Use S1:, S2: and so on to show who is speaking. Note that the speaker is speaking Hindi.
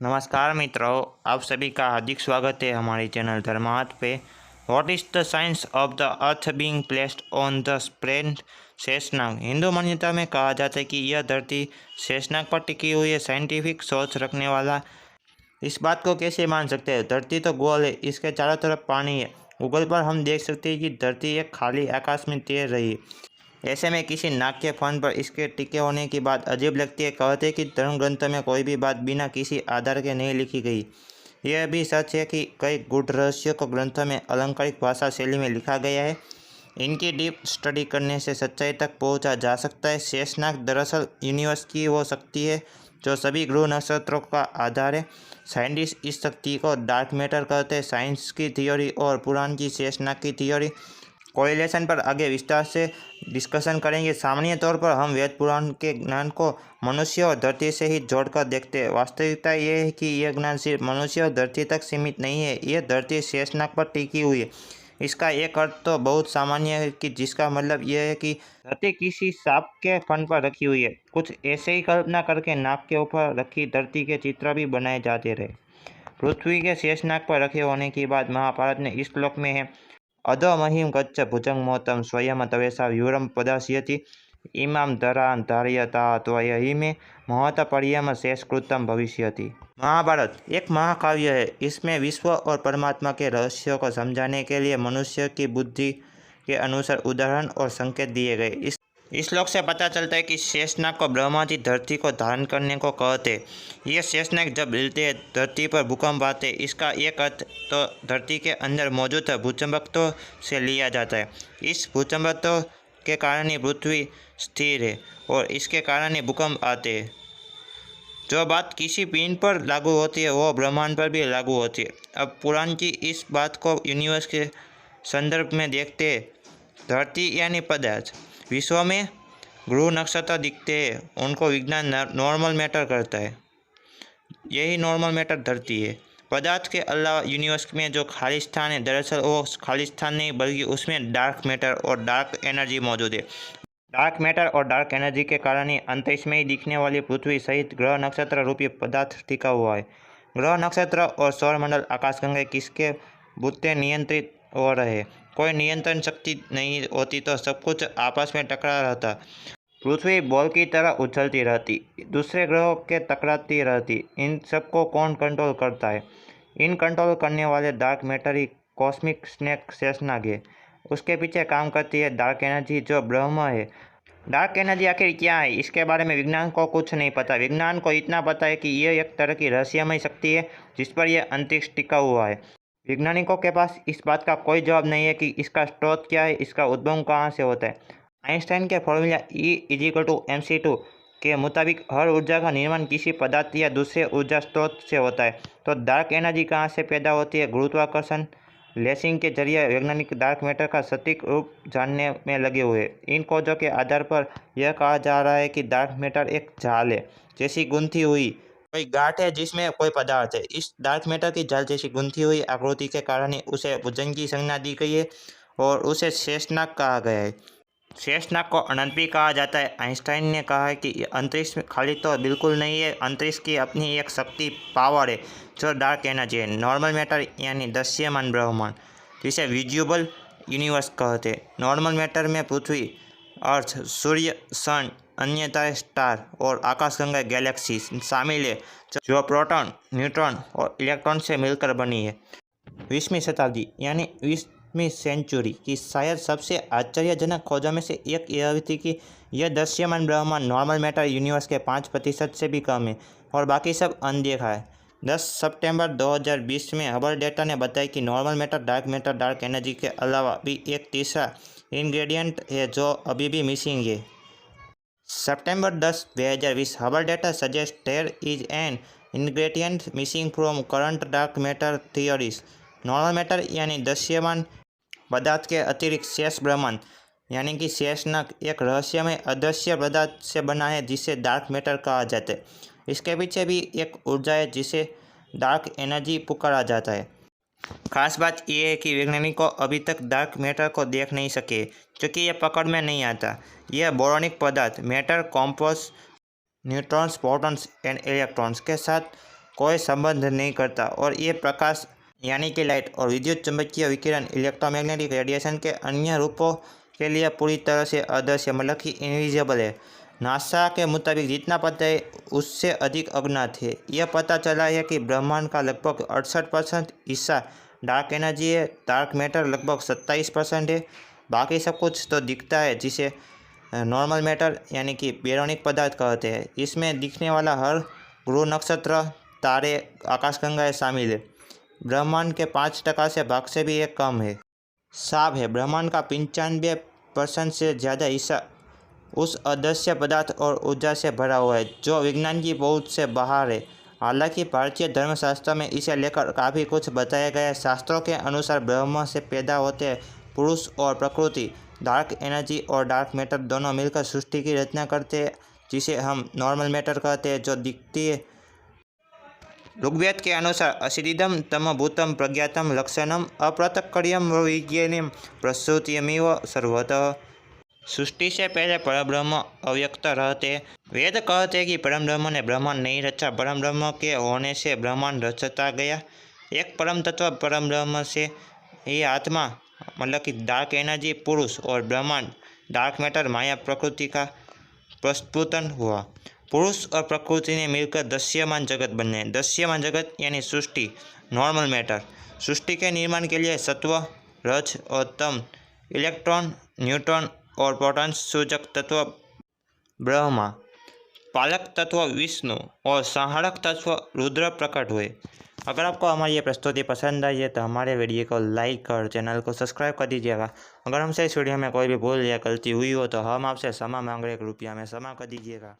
S1: नमस्कार मित्रों, आप सभी का हार्दिक स्वागत है हमारी चैनल धर्मार्थ पे। What is the science of the earth being placed on the planet Sheshnag. Hindu मान्यता में कहा जाता है कि यह धरती शेषनाग पर टिकी हुई है। साइंटिफिक सोच रखने वाला इस बात को कैसे मान सकते हैं? धरती तो गोल है, इसके चारों तरफ पानी है। गूगल पर हम देख सकते हैं कि धरती एक खाली आकाश में तैर रही है। ऐसे में किसी नाग के फन पर इसके टिके होने की बात अजीब लगती है। कहते हैं कि धर्म ग्रंथ में कोई भी बात बिना किसी आधार के नहीं लिखी गई। यह भी सच है कि कई गूढ़ रहस्यों को ग्रंथों में अलंकारिक भाषा शैली में लिखा गया है। इनकी डीप स्टडी करने से सच्चाई तक पहुंचा जा सकता है। शेषनाग दरअसल यूनिवर्स की वो शक्ति है जो सभी ग्रह नक्षत्रों का आधार है। साइंटिस्ट इस शक्ति को डार्क मैटर कहते हैं। साइंस की थ्योरी और पुराण की शेषनाग की थ्योरी कोरिलेशन पर आगे विस्तार से डिस्कशन करेंगे। सामान्य तौर पर हम वेद पुराण के ज्ञान को मनुष्य और धरती से ही जोड़कर देखते हैं। वास्तविकता यह है कि यह ज्ञान सिर्फ मनुष्य और धरती तक सीमित नहीं है। यह धरती शेषनाग पर टिकी हुई है। इसका एक अर्थ तो बहुत सामान्य है कि जिसका मतलब यह है कि धरती किसी सांप के फन पर रखी हुई है। कुछ ऐसे ही कल्पना करके नाग के ऊपर रखी धरती के चित्र भी बनाए जाते रहे। पृथ्वी के शेषनाग पर रखे होने की बात महाभारत ने इस श्लोक में है। अधो महिम गच्छ भुजंगमोतं स्वयं तवेशा व्यूरम पदास्यति इमाम धरान धार्यता त्वयि में महत पर्यम शेषकृतम भविष्यति। महाभारत एक महाकाव्य है। इसमें विश्व और परमात्मा के रहस्यों को समझाने के लिए मनुष्य की बुद्धि के अनुसार उदाहरण और संकेत दिए गए। इस श्लोक से पता चलता है कि शेषनाग को ब्रह्मा जी धरती को धारण करने को कहते। ये शेषनाग जब हिलते हैं धरती पर भूकंप आते। इसका एक अर्थ तो धरती के अंदर मौजूद भूचंबकत्व से लिया जाता है। इस भूचंबकत्व के कारण ही पृथ्वी स्थिर है और इसके कारण ही भूकंप आते हैं। जो बात किसी पिंड पर लागू होती है वो ब्रह्मांड पर भी लागू होती है। अब पुराण की इस बात को यूनिवर्स के संदर्भ में देखते हैं। धरती यानी पदार्थ, विश्व में ग्रह नक्षत्र दिखते हैं, उनको विज्ञान नॉर्मल मैटर करता है। यही नॉर्मल मैटर धरती है। पदार्थ के अलावा यूनिवर्स में जो खाली स्थान है, दरअसल वो खाली स्थान नहीं बल्कि उसमें डार्क मैटर और डार्क एनर्जी मौजूद है। डार्क मैटर और डार्क एनर्जी के कारण ही अंतरिक्ष में ही दिखने वाली पृथ्वी सहित ग्रह नक्षत्र रूपी पदार्थ टिका हुआ है। ग्रह नक्षत्र और सौरमंडल आकाशगंगा किसके बुते नियंत्रित हो रहे। कोई नियंत्रण शक्ति नहीं होती तो सब कुछ आपस में टकरा रहता। पृथ्वी बॉल की तरह उछलती रहती, दूसरे ग्रहों के टकराती रहती। इन सबको कौन कंट्रोल करता है? इन कंट्रोल करने वाले डार्क मैटर ही कॉस्मिक स्नेक शेषनाग है। उसके पीछे काम करती है डार्क एनर्जी जो ब्रह्म है। डार्क एनर्जी आखिर क्या है, इसके बारे में विज्ञान को कुछ नहीं पता। विज्ञान को इतना पता है कि यह एक तरह की रहस्यमय शक्ति है जिस पर यह अंतरिक्ष टिका हुआ है। वैज्ञानिकों के पास इस बात का कोई जवाब नहीं है कि इसका स्रोत क्या है, इसका उद्भव कहाँ से होता है। आइंस्टाइन के फॉर्मूला E = mc2 के मुताबिक हर ऊर्जा का निर्माण किसी पदार्थ या दूसरे ऊर्जा स्रोत से होता है। तो डार्क एनर्जी कहाँ से पैदा होती है? गुरुत्वाकर्षण लेंसिंग के जरिए वैज्ञानिक डार्क मैटर का सटीक रूप जानने में लगे हुए हैं। इन खोजों के आधार पर यह कहा जा रहा है कि डार्क मैटर एक जाल है, जैसी गुंथी हुई कोई गांठ है जिसमें कोई पदार्थ है। इस डार्क मैटर की जाल जैसी गुंथी हुई आकृति के कारण ही उसे भुजंग की संज्ञा दी गई है और उसे शेषनाग कहा गया है। शेषनाग को अनंत भी कहा जाता है। आइंस्टाइन ने कहा है कि अंतरिक्ष खाली तो बिल्कुल नहीं है, अंतरिक्ष की अपनी एक शक्ति पावर है जो डार्क एनर्जी है। नॉर्मल मैटर यानी दृश्यमान ब्रह्मांड, जिसे विजुअल यूनिवर्स कहते हैं। नॉर्मल मैटर में पृथ्वी, अर्थ, सूर्य, सन, अन्य तारे, स्टार और आकाशगंगा गैलेक्सी शामिल है जो प्रोटॉन, न्यूट्रॉन और इलेक्ट्रॉन से मिलकर बनी है। 20वीं शताब्दी यानी 20वीं सेंचुरी की शायद सबसे आश्चर्यजनक खोजों में से एक यह थी कि यह दृश्यमान ब्रह्मांड नॉर्मल मैटर यूनिवर्स के 5% से भी कम है और बाकी सब अनदेखा है। 10 सितंबर 2020 में हबल डेटा ने बताया कि normal matter, dark matter, dark energy के अलावा भी एक तीसरा इंग्रेडिएंट है जो अभी भी मिसिंग है। सितंबर 10, 2020 Hubble data suggest there is an ingredient missing from current dark matter theories। Normal matter यानी दृश्यमान पदार्थ के अतिरिक्त शेष ब्रह्मांड यानी कि शेषनाग एक रहस्यमय अदृश्य पदार्थ से बना है जिसे डार्क मैटर कहा जाता है। इसके पीछे भी एक ऊर्जा है जिसे डार्क एनर्जी पुकारा जाता है। खास बात यह है कि वैज्ञानिकों अभी तक डार्क मैटर को देख नहीं सके क्योंकि यह पकड़ में नहीं आता। यह बोरोनिक पदार्थ matter compose neutrons, protons and electrons के साथ कोई संबंध नहीं करता और ये प्रकाश यानी कि लाइट और विद्युत चुंबकीय विकिरण इलेक्ट्रोमैग्नेटिक रेडिएशन के अन्य रूपों के लिए पूरी तरह से अदृश्य मतलब कि इनविजिबल है। नासा के मुताबिक जितना पता है उससे अधिक अज्ञात है। यह पता चला है कि ब्रह्मांड का लगभग 68% हिस्सा डार्क एनर्जी है। डार्क मैटर लगभग 27% है। बाकी सब कुछ तो दिखता है जिसे नॉर्मल मैटर यानी कि बेरोनिक पदार्थ कहते हैं। इसमें दिखने वाला हर ग्रह, नक्षत्र, तारे, आकाशगंगाएं शामिल है। ब्रह्मांड के 5% से भाग से भी एक कम है। साफ है ब्रह्मांड का 95% से ज़्यादा हिस्सा उस अदृश्य पदार्थ और ऊर्जा से भरा हुआ है जो विज्ञान की पहुंच से बाहर है। हालांकि भारतीय धर्मशास्त्र में इसे लेकर काफ़ी कुछ बताया गया है। शास्त्रों के अनुसार ब्रह्म से पैदा होते हैं पुरुष और प्रकृति। डार्क एनर्जी और डार्क मैटर दोनों मिलकर सृष्टि की रचना करते हैं जिसे हम नॉर्मल मैटर कहते हैं जो दिखती है। ऋग्वेद के अनुसार असिदिदम तम भूतम प्रज्ञातम लक्षणम अप्रतक्रियम विज्ञानम प्रसूतियमिव सर्वतः। सृष्टि से पहले परब्रह्म अव्यक्त रहते। वेद कहते हैं कि परब्रह्म ने ब्रह्मांड नहीं रचा, परब्रह्म के होने से ब्रह्मांड रचता गया। एक परम तत्व परब्रह्म से ये आत्मा मतलब कि डार्क एनर्जी पुरुष और ब्रह्मांड डार्क मैटर माया प्रकृति का प्रस्फुटन हुआ। पुरुष और प्रकृति ने मिलकर दृश्यमान जगत बने। दृश्यमान जगत यानी सृष्टि, नॉर्मल मैटर। सृष्टि के निर्माण के लिए सत्व, रज और तम, इलेक्ट्रॉन, न्यूट्रॉन और प्रोटॉन सूचक तत्व ब्रह्मा, पालक तत्व विष्णु और संहारक तत्व रुद्र प्रकट हुए। अगर आपको हमारी ये प्रस्तुति पसंद आई है तो हमारे वीडियो को लाइक कर चैनल को सब्सक्राइब कर दीजिएगा। अगर हमसे इस वीडियो में कोई भी भूल या गलती हुई हो तो हम आपसे क्षमा मांग रहे ₹1 में क्षमा कर दीजिएगा।